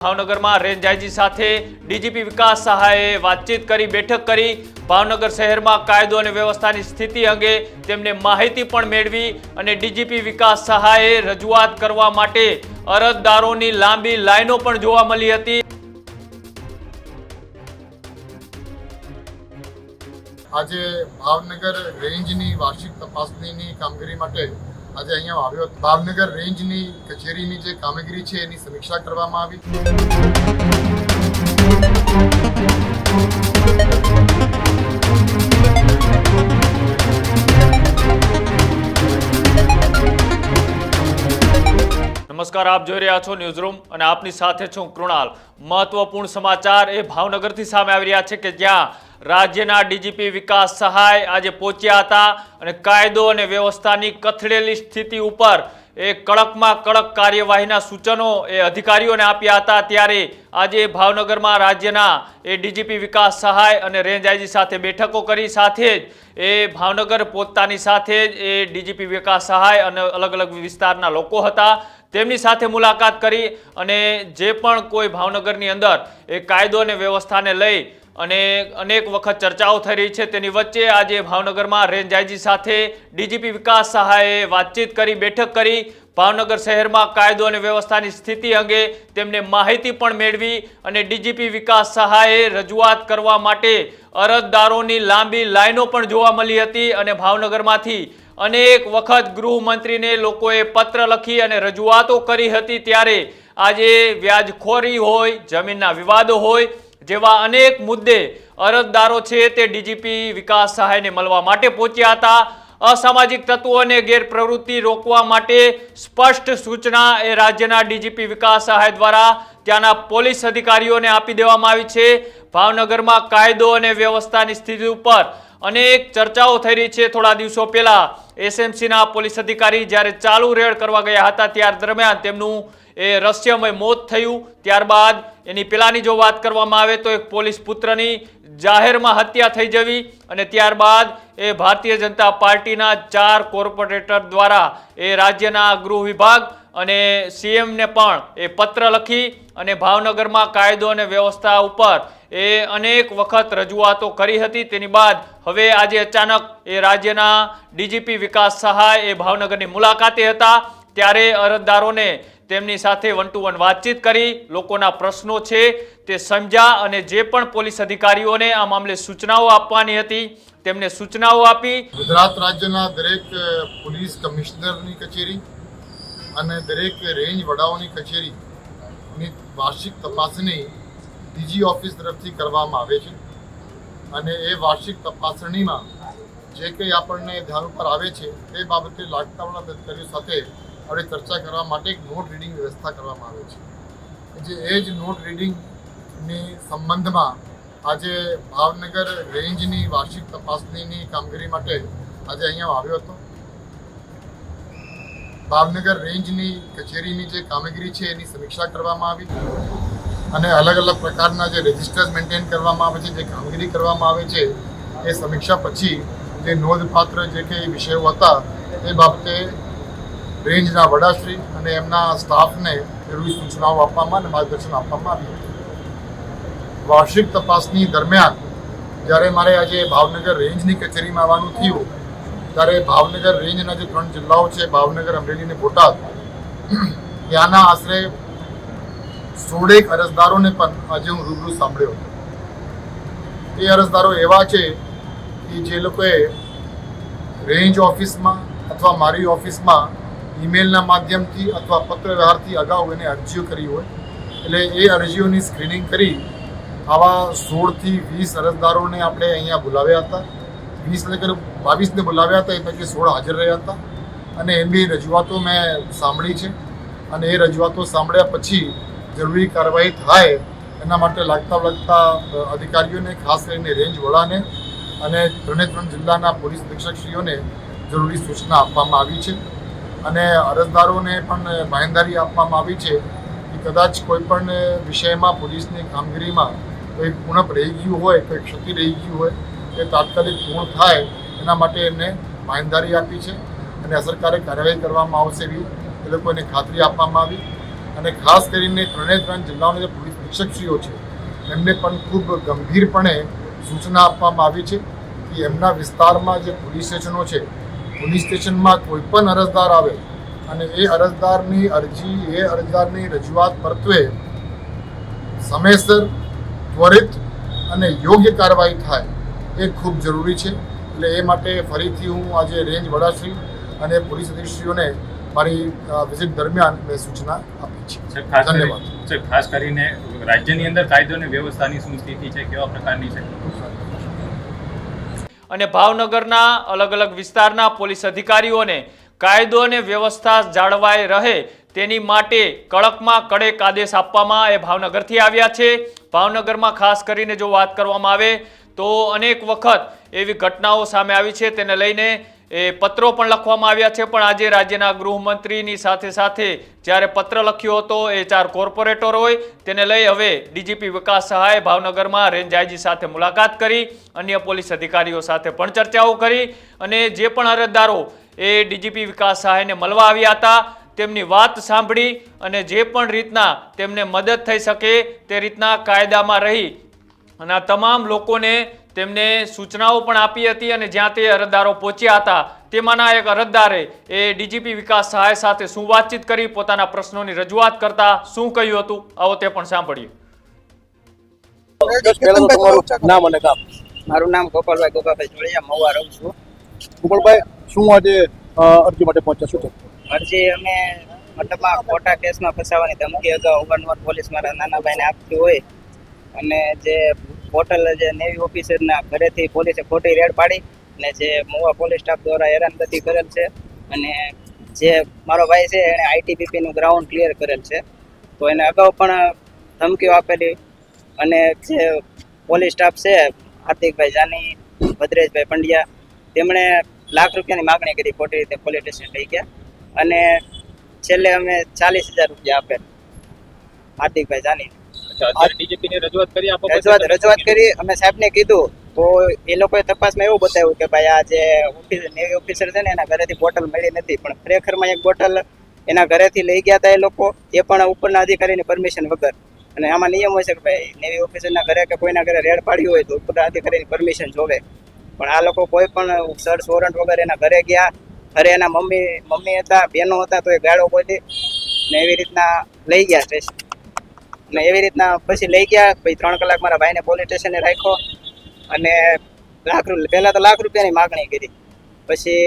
भावनगर में range IG साथे DGP विकास सहाये बातचीत करी बैठक करी भावनगर शहर में कायदो और व्यवस्था की स्थिति अंगे तेमने माहिती पण मेळवी अने डीजीपी विकास सहाये रजूआत करवा माटे अरजदारोनी लांबी लाइनो पण जोवा मळी हती। आज भावनगर रेंजनी वार्षिक तपासणीनी कामगीरी माटे આજે અહીંયા આવ્યો ભાવનગર રેન્જની કચેરીની જે કામગીરી છે એની સમીક્ષા કરવામાં આવી। नमस्कार, आप જોઈ રહ્યા છો ન્યૂઝરૂમ અને આપની સાથે છું કૃણાલ। મહત્વપૂર્ણ સમાચાર એ ભાવનગરથી સામે આવી રહ્યા છે કે જ્યાં રાજ્યના ડીજીપી વિકાસ સહાય આજે પહોંચ્યા હતા અને કાયદો અને વ્યવસ્થાની કથળેલી સ્થિતિ ઉપર એ કડકમાં કડક કાર્યવાહીના સૂચનો એ અધિકારીઓને આપ્યા હતા। ત્યારે આજે ભાવનગરમાં રાજ્યના એ ડીજીપી વિકાસ સહાય અને રેન્જ આઈજી સાથે બેઠકો કરી સાથે જ એ ભાવનગર પહોંચતાની સાથે જ એ ડીજીપી વિકાસ સહાય અને અલગ અલગ વિસ્તારના લોકો હતા તેમની સાથે મુલાકાત કરી અને જે પણ કોઈ ભાવનગરની અંદર એ કાયદો અને વ્યવસ્થાને લઈ અને અનેક વખત ચર્ચાઓ થઈ રહી છે તેની વચ્ચે આજે ભાવનગરમાં રેન્જ આઈજી સાથે ડીજીપી વિકાસ સહાયે વાતચીત કરી બેઠક કરી ભાવનગર શહેરમાં કાયદો અને વ્યવસ્થાની સ્થિતિ અંગે તેમને માહિતી પણ મેળવી અને ડીજીપી વિકાસ સહાયે રજૂઆત કરવા માટે અરજદારોની લાંબી લાઈનો પણ જોવા મળી હતી અને ભાવનગરમાંથી अनेक वखत गृहमंत्री ने लोकोए पत्र लखी अने रजूआतो करी हती। त्यारे आजे व्याजखोरी होय, जमीनना विवादो होय जेवा अनेक मुद्दे अरजदारो छे ते डीजीपी विकास सहाय ने मळवा माटे पहोंच्या हता। असामाजिक तत्वोने गैरप्रवृत्ति रोकवा माटे स्पष्ट सूचना ए राज्यना डीजीपी विकास सहाय द्वारा त्याना पोलीस अधिकारीओने आपी देवामां आवी छे। भावनगरमां कायदो अने व्यवस्थानी स्थिति उपर अनेक चर्चाओ थई रही है। थोड़ा दिवसों पहला एसएमसी ना पोलीस अधिकारी ज्यारे चालू रेड करवा गया हता त्यार दरमियान तेमनुं ए रहस्यमय मौत थयुं। त्यारबाद एनी पहेलानी जो बात करवामां आवे तो एक पोलीस पुत्रनी जाहेरमां हत्या थई जवी अने त्यारबाद ए भारतीय जनता पार्टीना 4 कोर्पोरेटर द्वारा ए राज्यना गृह विभाग अने सीएम ने पण ए पत्र लखी अने भावनगरमां कायदो अने व्यवस्था उपर ए अनेक वखत रजूआतो करी हती। तेनी बाद हवे आजे अचानक ए राज्यना डीजीपी विकास सहाय ए भावनगरनी मुलाकाते हता त्यारे अरजदारोने तेमनी साथे 1-to-1 बातचीत करी लोकोना प्रश्नो छे ते समझा अने जे पण पोलीस अधिकारीओने आ मामले सूचनाओ आपवानी हती तेमने सूचनाओ आपी। गुजरात राज्यना दरेक पोलीस कमिश्नरनी कचेरी અને દરેક રેન્જ વડાઓની કચેરીની વાર્ષિક તપાસણી ડીજી ઓફિસ તરફથી કરવામાં આવે છે અને એ વાર્ષિક તપાસણીમાં જે કંઈ આપણને ધ્યાન ઉપર આવે છે તે બાબતે લાગતાવળના અધિકારીઓ સાથે આપણે ચર્ચા કરવા માટે એક નોટ રીડિંગ વ્યવસ્થા કરવામાં આવે છે। જે એ જ નોટ રીડિંગની સંબંધમાં આજે ભાવનગર રેન્જની વાર્ષિક તપાસણીની કામગીરી માટે આજે અહીંયા આવ્યો હતો। भावनगर रेंजनी कचेरीनी जे कामगीरी छे एनी समीक्षा करवामां आवी अने अलग अलग प्रकारना जे रजिस्टर्स मेंटेन करवामां आवे छे जे कामगीरी करवामां आवे छे ए समीक्षा पछी जे नोंधपात्र जे के विषयो हता ए बाबते रेंजना वडाश्री अने एमना स्टाफने जरूरी सूचनाओ आपवामां अने मार्गदर्शन आपवामां आव्युं। वार्षिक तपासनी दरमियान ज्यारे मारे आज भावनगर रेंजनी कचेरीमां आववानुं थयुं ત્યારે ભાવનગર રેન્જના જે 3 જિલ્લાઓ છે ભાવનગર, અમરેલી અને બોટાદ ત્યાંના આશરે 16 અરજદારોને પણ આજે હું રૂબરૂ સાંભળ્યો। એ અરજદારો એવા છે કે જે લોકોએ રેન્જ ઓફિસમાં અથવા મારી ઓફિસમાં ઈમેલના માધ્યમથી અથવા પત્ર વ્યવહારથી અગાઉ એને અરજીઓ કરી હોય એટલે એ અરજીઓની સ્ક્રીનિંગ કરી આવા 16 થી 20 અરજદારોને આપણે અહીંયા બોલાવ્યા હતા। 20 लेकर 22 ने बोलाव्या था ए पैकी 16 हाजर रह्या था અને એમની રજૂઆતો મેં સાંભળી છે અને એ રજૂઆતો સાંભળ્યા પછી જરૂરી કાર્યવાહી થાય એના માટે લાગતા અધિકારીઓને ખાસ કરીને રેન્જ વડાને અને 3 જિલ્લાના પોલીસ અધિક્ષકશ્રીઓને જરૂરી સૂચના આપવામાં આવી છે અને અરજદારોને પણ બાંહેધરી આપવામાં આવી છે કે કદાચ કોઈપણ વિષયમાં પોલીસની કામગીરીમાં કોઈ ઉણપ રહી ગયું હોય કોઈ ક્ષતિ રહી ગઈ હોય એ તાત્કાલિક પૂર્ણ થાય એના માટે એમને બાંહેધરી આપી છે અને અસરકારક કાર્યવાહી કરવામાં આવશે એવી એ લોકોને ખાતરી આપવામાં આવી। અને ખાસ કરીને ત્રણ જિલ્લાઓના જે પોલીસ અધિક્ષકશ્રીઓ છે એમને પણ ખૂબ ગંભીરપણે સૂચના આપવામાં આવી છે કે એમના વિસ્તારમાં જે પોલીસ સ્ટેશનો છે પોલીસ સ્ટેશનમાં કોઈ પણ અરજદાર આવે અને એ અરજદારની રજૂઆત પરત્વે સમયસર ત્વરિત અને યોગ્ય કાર્યવાહી થાય એ ખૂબ જરૂરી છે. એટલે એ માટે ફરીથી હું આજે રેન્જ વડાશ્રી અને પોલીસ અધિક્ષકશ્રીઓને મારી વિઝિટ દરમિયાન મેં સૂચના આપી છે. ધન્યવાદ. ખાસ કરીને રાજ્યની અંદર કાયદો અને વ્યવસ્થાની શું સ્થિતિ છે, કેવા પ્રકારની છે? અને ભાવનગરના અલગ અલગ વિસ્તારના પોલીસ અધિકારીઓને કાયદો અને વ્યવસ્થા જાળવાઈ રહે તેની માટે કડકમાં કડક આદેશ આપવામાં એ ભાવનગરથી આવ્યા છે. ભાવનગરમાં ખાસ કરીને જો વાત કરવામાં આવે તો અનેક વખત એવી ઘટનાઓ સામે આવી છે, તેને લઈને એ પત્રો પણ લખવામાં આવ્યા છે. પણ આજે રાજ્યના ગૃહમંત્રીની સાથે સાથે જ્યારે પત્ર લખ્યો હતો એ 4 કોર્પોરેટર હોય તેને લઈ હવે ડીજીપી વિકાસ સહાય ભાવનગરમાં રેન્જ આઈજી સાથે મુલાકાત કરી, અન્ય પોલીસ અધિકારીઓ સાથે પણ ચર્ચાઓ કરી અને જે પણ અરજદારો એ ડીજીપી વિકાસ સહાયને મળવા આવ્યા હતા તેમની વાત સાંભળી અને જે પણ રીતના તેમને મદદ થઈ શકે તે રીતના કાયદામાં રહી અને આ તમામ લોકોને તેમને સૂચનાઓ પણ આપી હતી. અને જ્યાં તે અરજદારો પહોંચ્યા હતા તેમાંના એક અરજદારે એ ડીજીપી વિકાસ સહાય સાથે શું વાતચીત કરી, પોતાના પ્રશ્નોની રજૂઆત કરતા શું કહ્યું હતું, આવો તે પણ સાંભળીએ. મારું નામ ગોપાલભાઈ જોડિયા, મહુવા રહું છું. ગોપાલભાઈ, શું આજે અરજી માટે પહોંચ્યા? શું અરજી અમે મતલબમાં ખોટા કેસમાં ફસાવાની ધમકી અગાઉ અવારનવાર પોલીસ મારા નાના ભાઈને આપતી હોય અને જે હોટલ જે નેવી ઓફિસરના ઘરેથી પોલીસે ખોટી રેડ પાડી અને જે મહુવા પોલીસ સ્ટાફ દ્વારા હેરાનગતિ કરેલ છે અને જે મારો ભાઈ છે એણે આઈટીબીપીનું ગ્રાઉન્ડ ક્લિયર કરેલ છે, તો એને અગાઉ પણ ધમકીઓ આપેલી અને જે પોલીસ સ્ટાફ છે હાર્દિકભાઈ જાની, ભદ્રેશભાઈ પંડ્યા, તેમણે લાખ રૂપિયાની માગણી કરી, ખોટી રીતે પોલીસ સ્ટેશન લઈ ગયા અને છેલ્લે અમે 40,000 રૂપિયા આપેલ હાર્દિકભાઈ જાની. રજૂઆત કરી અમે સાહેબને કીધું તો એ લોકોએ તપાસમાં એવું બતાવ્યું કે ભાઈ આ જે નેવી ઓફિસર છે ને એના ઘરેથી બોટલ મળી નથી, પણ ખરેખરમાં એક બોટલ એના ઘરેથી લઈ ગયા હતા એ લોકો, એ પણ ઉપરના અધિકારીની પરમિશન વગર. અને આમાં નિયમ હોય છે કે ભાઈ નેવી ઓફિસરના ઘરે કે કોઈના ઘરે રેડ પાડ્યું હોય તો ઉપરના અધિકારીની પરમિશન જોવે, પણ આ લોકો કોઈ પણ સર્ચ વોરંટ વગર એના ઘરે ગયા. ઘરે એના મમ્મી હતા, બહેનો હતા, તો એ ગાળો બોલી ને એવી રીતના લઈ ગયા સ્ટેશન. અને એવી રીતના પછી લઈ ગયા. પછી 3 કલાક મારા ભાઈને પોલીસ સ્ટેશને રાખ્યો અને પહેલાં તો લાખ રૂપિયાની માગણી કરી, પછી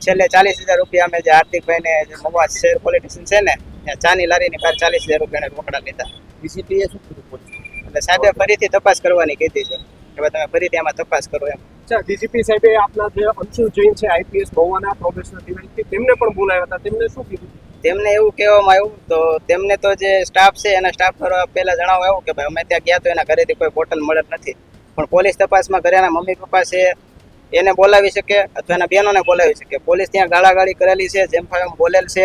છેલ્લે 40,000 રૂપિયા અમે જે હાર્દિકભાઈને જે મહુવા શહેર પોલીસ સ્ટેશન છે ને ત્યાં ચાની લારીની બહાર 40,000 રૂપિયાના રોકડા લીધા. ડીસીપીએ શું કીધું? એટલે સાહેબે ફરીથી તપાસ કરવાની કીધી છે કે ભાઈ તમે ફરીથી આમાં તપાસ કરો એમ. ડીજીપી સાહેબે આપના જે અંશુ જૈન છે આઈપીએસ મહુવાના પ્રોફેશનલ ડિવાઇસથી તેમને પણ બોલાવ્યા હતા, તેમને શું કીધું? તેમને એવું કહેવામાં આવ્યું તો તેમને તો જે સ્ટાફ છે એના સ્ટાફ પહેલા જણાવવા આવ્યું કે ભાઈ અમે ત્યાં ગયા તો એના ઘરેથી કોઈ બોટલ મળેલ નથી, પણ પોલીસ તપાસમાં ઘરેના મમ્મી પપ્પા છે એને બોલાવી શકે અથવા એના બહેનોને બોલાવી શકે. પોલીસ ત્યાં ગાળાગાળી કરેલી છે, જેમ ફાવે બોલેલ છે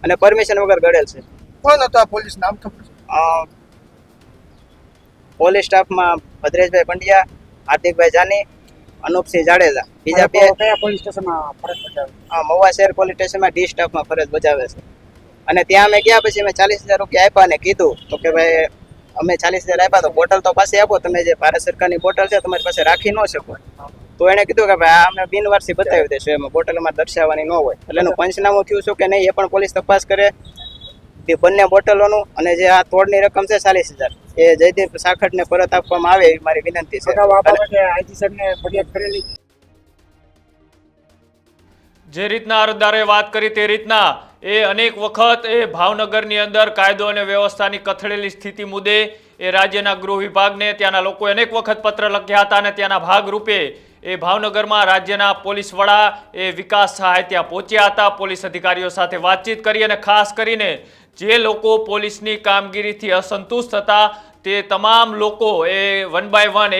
અને પરમિશન વગર ગળેલ છે. કોણ હતા પોલીસ નામ ખબર છે? પોલીસ સ્ટાફમાં ભદ્રેશભાઈ પંડ્યા, હાર્દિકભાઈ જાની, અનુપસિંહ જાડેજા. બીજા બે કયા પોલીસ સ્ટેશનમાં ફરજ બજાવે? મહુવા શહેર પોલીસ સ્ટેશનમાં ડી સ્ટાફમાં ફરજ બજાવે છે. અને ત્યાં અમે ગયા પછી અમે 40,000 રૂપિયા આપ્યા અને કીધું તો કે ભાઈ અમે 40,000 આપ્યા તો બોટલ તો પાસે આપો, તમે જે ભારત સરકારની બોટલ છે તમારી પાસે રાખી ન શકો. તો એણે કીધું કે ભાઈ આ અમે બિનવારસી બતાવી દઈશું, એમાં બોટલ અમારે દર્શાવવાની ન હોય. એટલે એનું પંચનામું થયું છે કે નહીં એ પણ પોલીસ તપાસ કરે. એ બંને બોટલોનું અને જે આ તોડની રકમ છે 40,000 એ જયદીપ સાખટને પરત આપવામાં આવે એવી મારી વિનંતી છે. જે રીતના અરજદારે વાત કરી તે રીતના એ અનેક વખત એ ભાવનગરની અંદર કાયદો અને વ્યવસ્થાની કથળેલી સ્થિતિ મુદ્દે એ રાજ્યના ગૃહ વિભાગને ત્યાંના લોકોએ અનેક વખત પત્ર લખ્યા હતા અને ત્યાંના ભાગરૂપે એ ભાવનગરમાં રાજ્યના પોલીસ વડા એ વિકાસ સહાય ત્યાં પહોંચ્યા હતા, પોલીસ અધિકારીઓ સાથે વાતચીત કરી અને ખાસ કરીને જે લોકો પોલીસની કામગીરીથી અસંતુષ્ટ હતા તે તમામ લોકો એ 1 by 1 એ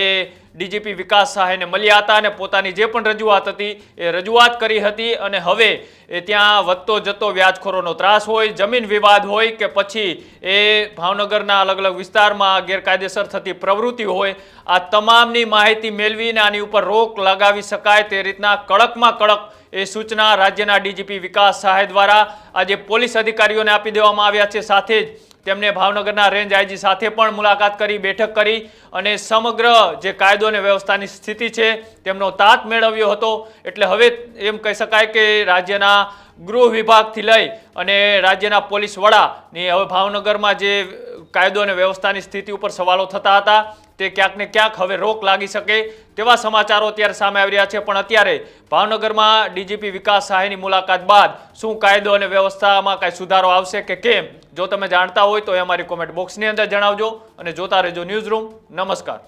ડીજીપી વિકાસ સહાયને મળ્યા હતા અને પોતાની જે પણ રજૂઆત હતી એ રજૂઆત કરી હતી. અને હવે એ ત્યાં વધતો જતો વ્યાજખોરોનો ત્રાસ હોય, જમીન વિવાદ હોય કે પછી એ ભાવનગરના અલગ અલગ વિસ્તારમાં ગેરકાયદેસર થતી પ્રવૃત્તિ હોય, આ તમામની માહિતી મેળવીને આની ઉપર રોક લગાવી શકાય તે રીતના કડકમાં કડક એ સૂચના રાજ્યના ડીજીપી વિકાસ સહાય દ્વારા આજે પોલીસ અધિકારીઓને આપી દેવામાં આવ્યા છે. સાથે જ તેમને ભાવનગરના રેન્જ આઈજી સાથે પણ મુલાકાત કરી, બેઠક કરી અને સમગ્ર જે કાયદો અને વ્યવસ્થાની સ્થિતિ છે તેમનો તાત મેળવ્યો હતો. એટલે હવે એમ કહી શકાય કે રાજ્યના ગૃહ વિભાગથી લઈ અને રાજ્યના પોલીસ વડાની હવે ભાવનગરમાં જે કાયદો અને વ્યવસ્થાની સ્થિતિ ઉપર સવાલો થતા હતા તે ક્યાંક ને ક્યાંક હવે રોક લાગી શકે તેવા સમાચારો અત્યારે સામે આવી રહ્યા છે. પણ અત્યારે ભાવનગરમાં ડીજીપી વિકાસ સહાયની મુલાકાત બાદ શું કાયદો અને વ્યવસ્થામાં કાંઈ સુધારો આવશે કે કેમ, જો તમે જાણતા હોય તો એ અમારી કોમેન્ટ બોક્સની અંદર જણાવજો અને જોતા રહેજો ન્યૂઝ રૂમ. નમસ્કાર.